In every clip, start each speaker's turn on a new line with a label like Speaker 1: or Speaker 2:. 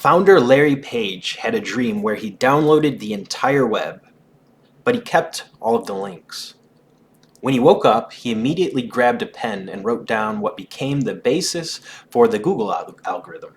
Speaker 1: Founder Larry Page had a dream where he downloaded the entire web, but he kept all of the links. When he woke up, he immediately grabbed a pen and wrote down what became the basis for the Google algorithm.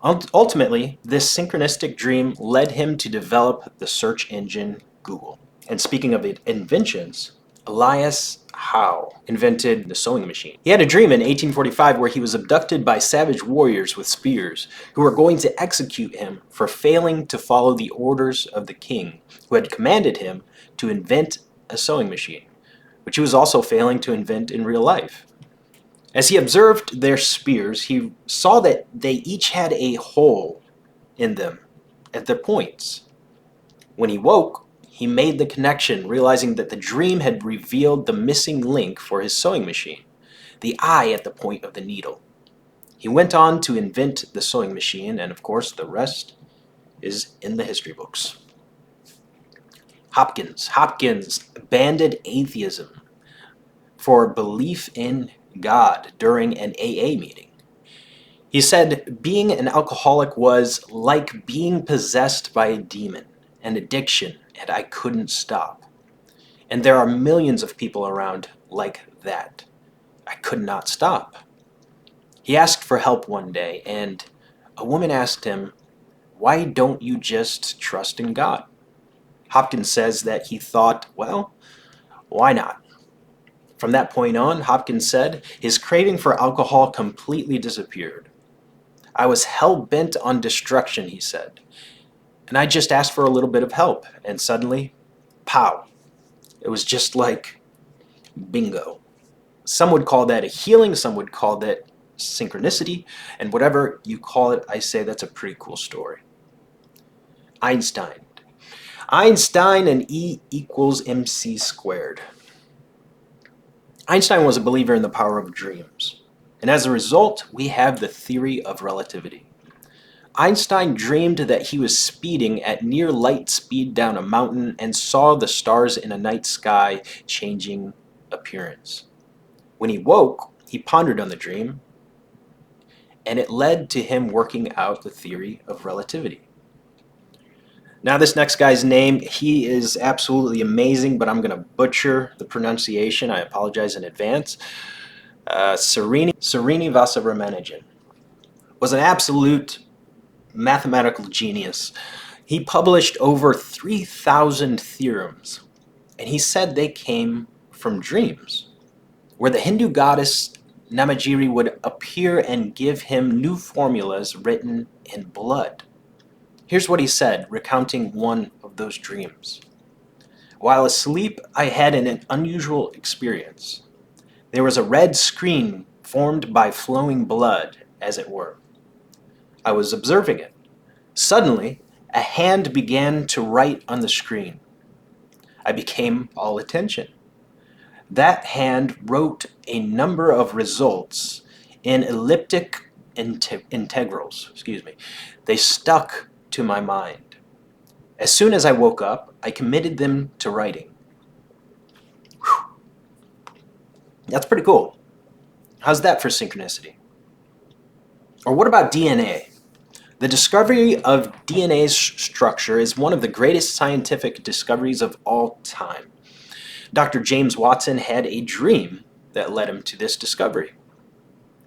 Speaker 1: Ultimately, this synchronistic dream led him to develop the search engine Google. And speaking of inventions, Elias Howe invented the sewing machine. He had a dream in 1845 where he was abducted by savage warriors with spears who were going to execute him for failing to follow the orders of the king, who had commanded him to invent a sewing machine, which he was also failing to invent in real life. As he observed their spears, he saw that they each had a hole in them at their points. When he woke, he made the connection, realizing that the dream had revealed the missing link for his sewing machine, the eye at the point of the needle. He went on to invent the sewing machine, and of course the rest is in the history books. Hopkins abandoned atheism for belief in God during an AA meeting. He said being an alcoholic was like being possessed by a demon, an addiction, and I couldn't stop. And there are millions of people around like that. I could not stop. He asked for help one day, and a woman asked him, "Why don't you just trust in God?" Hopkins says that he thought, well, why not? From that point on, Hopkins said, his craving for alcohol completely disappeared. I was hell-bent on destruction, he said, and I just asked for a little bit of help, and suddenly, pow. It was just like bingo. Some would call that a healing, some would call that synchronicity, and whatever you call it, I say that's a pretty cool story. Einstein and E equals mc squared. Einstein was a believer in the power of dreams, and as a result, we have the theory of relativity. Einstein dreamed that he was speeding at near light speed down a mountain and saw the stars in a night sky changing appearance. When he woke, he pondered on the dream, and it led to him working out the theory of relativity. Now this next guy's name, he is absolutely amazing, but I'm going to butcher the pronunciation. I apologize in advance. Srini Vasaramanujan was an absolute mathematical genius. He published over 3,000 theorems, and he said they came from dreams, where the Hindu goddess Namagiri would appear and give him new formulas written in blood. Here's what he said, recounting one of those dreams. While asleep, I had an unusual experience. There was a red screen formed by flowing blood, as it were. I was observing it. Suddenly, a hand began to write on the screen. I became all attention. That hand wrote a number of results in elliptic integrals. They stuck to my mind. As soon as I woke up, I committed them to writing. Whew. That's pretty cool. How's that for synchronicity? Or what about DNA? The discovery of DNA's structure is one of the greatest scientific discoveries of all time. Dr. James Watson had a dream that led him to this discovery.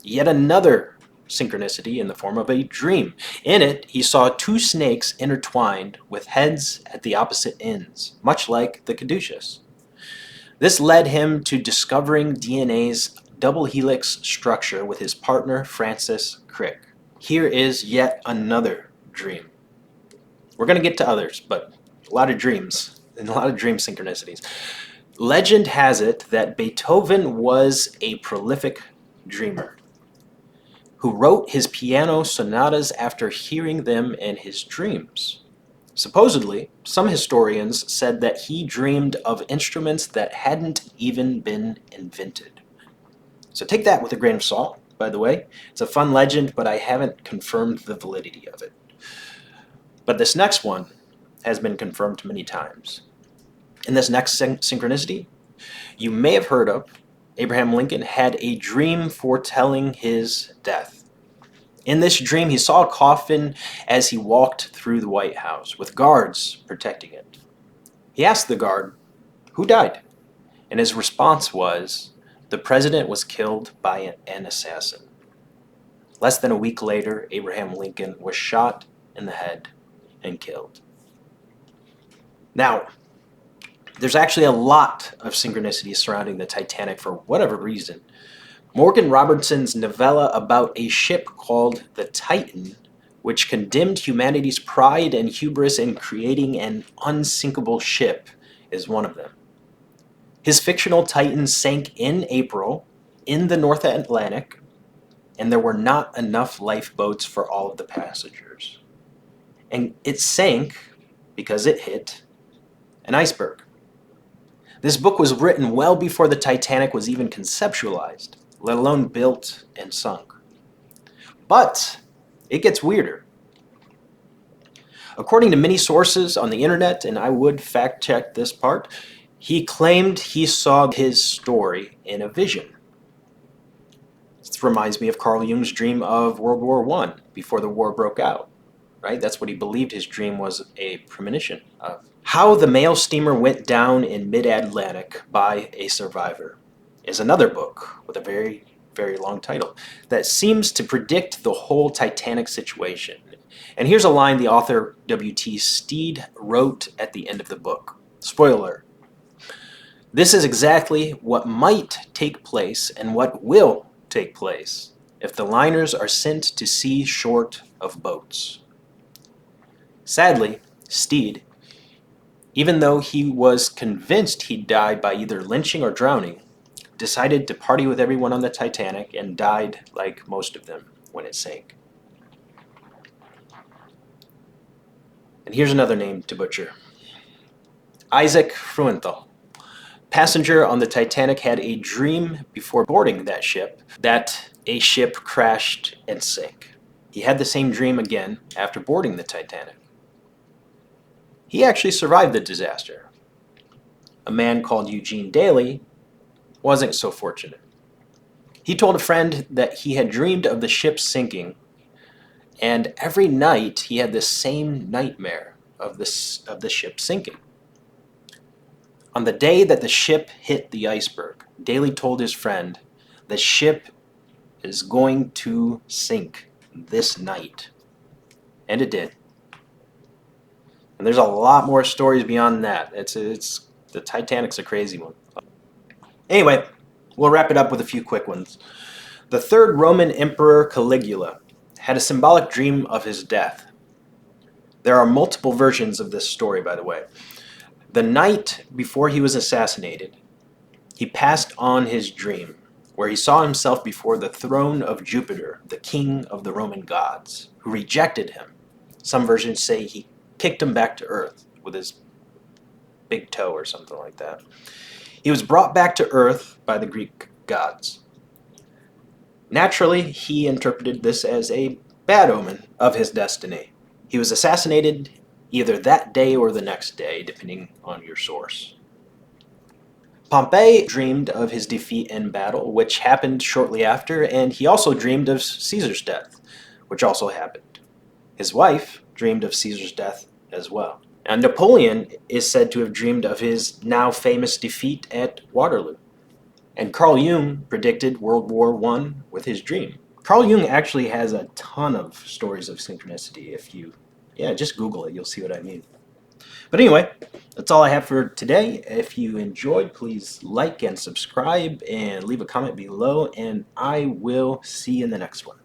Speaker 1: Yet another synchronicity in the form of a dream. In it, he saw two snakes intertwined with heads at the opposite ends, much like the caduceus. This led him to discovering DNA's double helix structure with his partner Francis Crick. Here is yet another dream. We're going to get to others, but a lot of dreams and a lot of dream synchronicities. Legend has it that Beethoven was a prolific dreamer who wrote his piano sonatas after hearing them in his dreams. Supposedly, some historians said that he dreamed of instruments that hadn't even been invented. So take that with a grain of salt, by the way. It's a fun legend, but I haven't confirmed the validity of it. But this next one has been confirmed many times. In this next synchronicity, you may have heard of Abraham Lincoln had a dream foretelling his death. In this dream, he saw a coffin as he walked through the White House, with guards protecting it. He asked the guard, "Who died?" And his response was, "The president was killed by an assassin." Less than a week later, Abraham Lincoln was shot in the head and killed. Now, there's actually a lot of synchronicity surrounding the Titanic for whatever reason. Morgan Robertson's novella about a ship called the Titan, which condemned humanity's pride and hubris in creating an unsinkable ship, is one of them. His fictional Titan sank in April in the North Atlantic, and there were not enough lifeboats for all of the passengers. And it sank because it hit an iceberg. This book was written well before the Titanic was even conceptualized, let alone built and sunk. But it gets weirder. According to many sources on the internet, and I would fact check this part, he claimed he saw his story in a vision. This reminds me of Carl Jung's dream of World War I before the war broke out, right? That's what he believed his dream was a premonition of. How the Mail Steamer Went Down in Mid-Atlantic by a Survivor is another book with a very, very long title that seems to predict the whole Titanic situation. And here's a line the author W.T. Steed wrote at the end of the book. Spoiler: "This is exactly what might take place and what will take place if the liners are sent to sea short of boats." Sadly, Steed, even though he was convinced he'd die by either lynching or drowning, decided to party with everyone on the Titanic and died like most of them when it sank. And here's another name to butcher. Isaac Fruenthal. Passenger on the Titanic had a dream before boarding that ship that a ship crashed and sank. He had the same dream again after boarding the Titanic. He actually survived the disaster. A man called Eugene Daly wasn't so fortunate. He told a friend that he had dreamed of the ship sinking, and every night he had the same nightmare of the ship sinking. On the day that the ship hit the iceberg, Daly told his friend, "The ship is going to sink this night." And it did. And there's a lot more stories beyond that. It's the Titanic's a crazy one. Anyway, we'll wrap it up with a few quick ones. The third Roman Emperor Caligula had a symbolic dream of his death. There are multiple versions of this story, by the way. The night before he was assassinated, he passed on his dream, where he saw himself before the throne of Jupiter, the king of the Roman gods, who rejected him. Some versions say he kicked him back to earth with his big toe or something like that. He was brought back to earth by the Greek gods. Naturally, he interpreted this as a bad omen of his destiny. He was assassinated either that day or the next day, depending on your source. Pompey dreamed of his defeat in battle, which happened shortly after, and he also dreamed of Caesar's death, which also happened. His wife dreamed of Caesar's death as well. And Napoleon is said to have dreamed of his now famous defeat at Waterloo. And Carl Jung predicted World War I with his dream. Carl Jung actually has a ton of stories of synchronicity. Just Google it, you'll see what I mean. But anyway, that's all I have for today. If you enjoyed, please like and subscribe and leave a comment below, and I will see you in the next one.